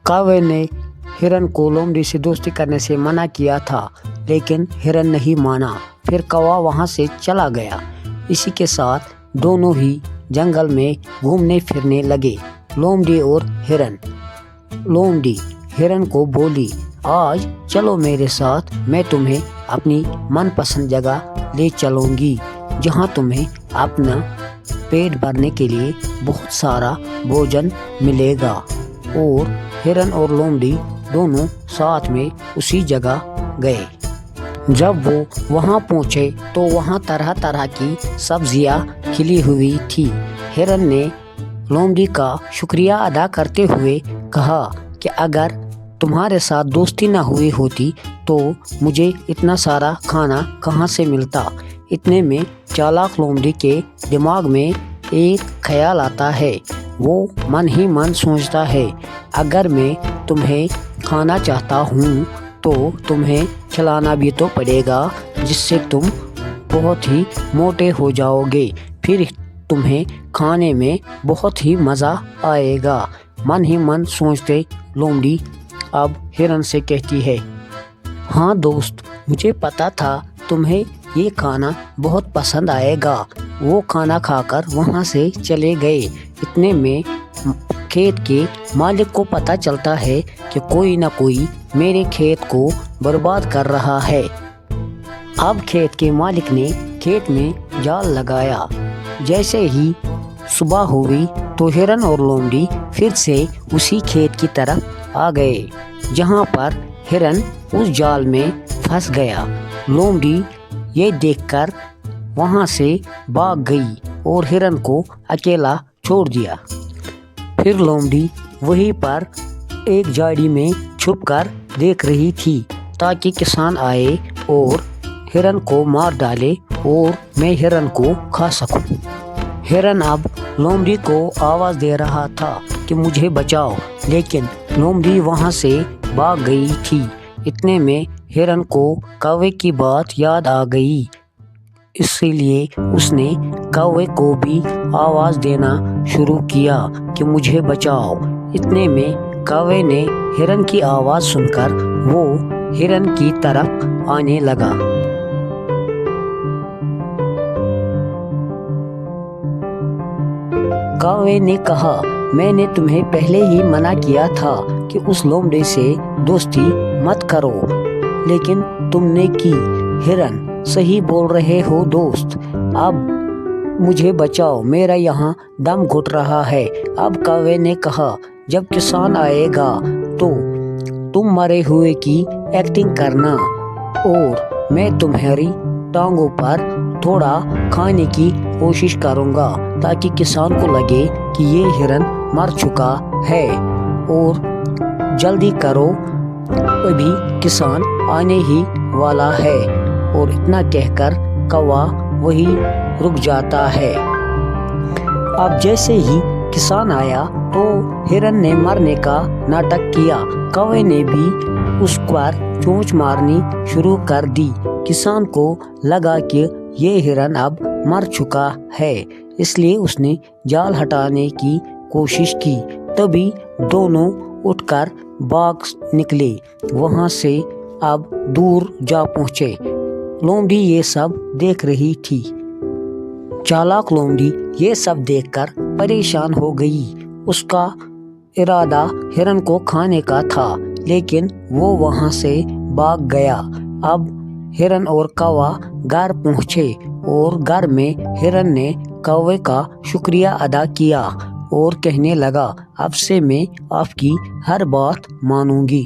कौवे ने हिरन को लोमड़ी से दोस्ती करने से मना किया था, लेकिन हिरन नहीं माना। फिर कौवा वहाँ से चला गया। इसी के साथ दोनों ही जंगल में घूमने फिरने लगे, लोमड़ी और हिरन। लोमड़ी हिरन को बोली, आज चलो मेरे साथ, मैं तुम्हें अपनी मनपसंद जगह ले चलूँगी, जहाँ तुम्हें अपना पेट भरने के लिए बहुत सारा भोजन मिलेगा। और हिरन और लोमड़ी दोनों साथ में उसी जगह गए। जब वो वहाँ पहुँचे तो वहाँ तरह तरह की सब्जियाँ खिली हुई थी। हिरन ने लोमड़ी का शुक्रिया अदा करते हुए कहा कि अगर तुम्हारे साथ दोस्ती ना हुई होती तो मुझे इतना सारा खाना कहाँ से मिलता। इतने में चालाक लोमड़ी के दिमाग में एक ख्याल आता है। वो मन ही मन सोचता है, अगर मैं तुम्हें खाना चाहता हूँ तो तुम्हें खिलाना भी तो पड़ेगा, जिससे तुम बहुत ही मोटे हो जाओगे। फिर तुम्हें खाने में बहुत ही मज़ा आएगा। मन ही मन सोचते लोमड़ी अब हिरन से कहती है, हाँ दोस्त, मुझे पता था तुम्हें ये खाना बहुत पसंद आएगा। वो खाना खाकर वहाँ से चले गए। इतने में खेत के मालिक को पता चलता है कि कोई ना कोई मेरे खेत को बर्बाद कर रहा है। अब खेत के मालिक ने खेत में जाल लगाया। जैसे ही सुबह हुई तो हिरन और लोमड़ी फिर से उसी खेत की तरफ आ गए, जहाँ पर हिरन उस जाल में फंस गया। लोमड़ी ये देखकर वहाँ से भाग गई और हिरन को अकेला छोड़ दिया। फिर लोमड़ी वहीं पर एक झाड़ी में छुपकर देख रही थी, ताकि किसान आए और हिरन को मार डाले और मैं हिरन को खा सकूं। हिरन अब लोमड़ी को आवाज़ दे रहा था कि मुझे बचाओ, लेकिन लोमड़ी वहाँ से भाग गई थी। इतने में हिरन को कौवे की बात याद आ गई, इसीलिए उसने कौवे को भी आवाज़ देना शुरू किया कि मुझे बचाओ। इतने में कौवे ने हिरन की आवाज़ सुनकर वो हिरन की तरफ आने लगा। कौवे ने कहा, मैंने तुम्हें पहले ही मना किया था कि उस लोमड़ी से दोस्ती मत करो, लेकिन तुमने की। हिरन, सही बोल रहे हो दोस्त, अब मुझे बचाओ, मेरा यहाँ दम घुट रहा है। अब कौवे ने कहा, जब किसान आएगा तो तुम मरे हुए की एक्टिंग करना और मैं तुम्हारी टांगों पर थोड़ा खाने की कोशिश करूँगा, ताकि किसान को लगे कि ये हिरन मर चुका है। और जल्दी करो, अभी किसान आने ही वाला है। और इतना कहकर कौवा वही रुक जाता है। अब जैसे ही किसान आया तो हिरन ने मरने का नाटक किया। कौवे ने भी उस पर चोंच मारनी शुरू कर दी। किसान को लगा कि ये हिरन अब मर चुका है, इसलिए उसने जाल हटाने की कोशिश की। तभी दोनों उठकर भाग निकले, वहाँ से अब दूर जा पहुँचे। लोमड़ी ये सब देख रही थी। चालाक लोमड़ी ये सब देखकर परेशान हो गई। उसका इरादा हिरन को खाने का था, लेकिन वो वहाँ से भाग गया। अब हिरन और कौवा घर पहुँचे और घर में हिरन ने कौवे का शुक्रिया अदा किया और कहने लगा, अब से मैं आपकी हर बात मानूंगी।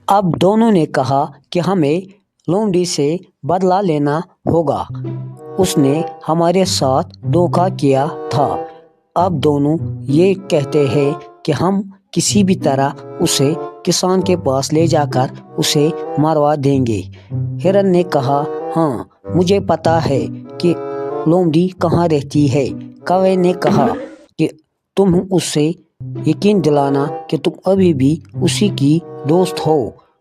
अब दोनों ने कहा कि हमें लोमड़ी से बदला लेना होगा, उसने हमारे साथ धोखा किया था। अब दोनों ये कहते हैं कि हम किसी भी तरह उसे किसान के पास ले जाकर उसे मरवा देंगे। हिरन ने कहा, हाँ मुझे पता है कि लोमड़ी कहाँ रहती है। कौवे ने कहा कि तुम उससे यकीन दिलाना कि तुम अभी भी उसी की दोस्त हो।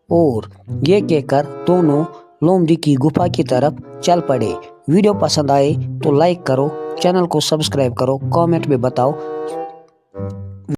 और ये कहकर दोनों लोमड़ी की गुफा की तरफ चल पड़े। वीडियो पसंद आए तो लाइक करो, चैनल को सब्सक्राइब करो, कमेंट में बताओ।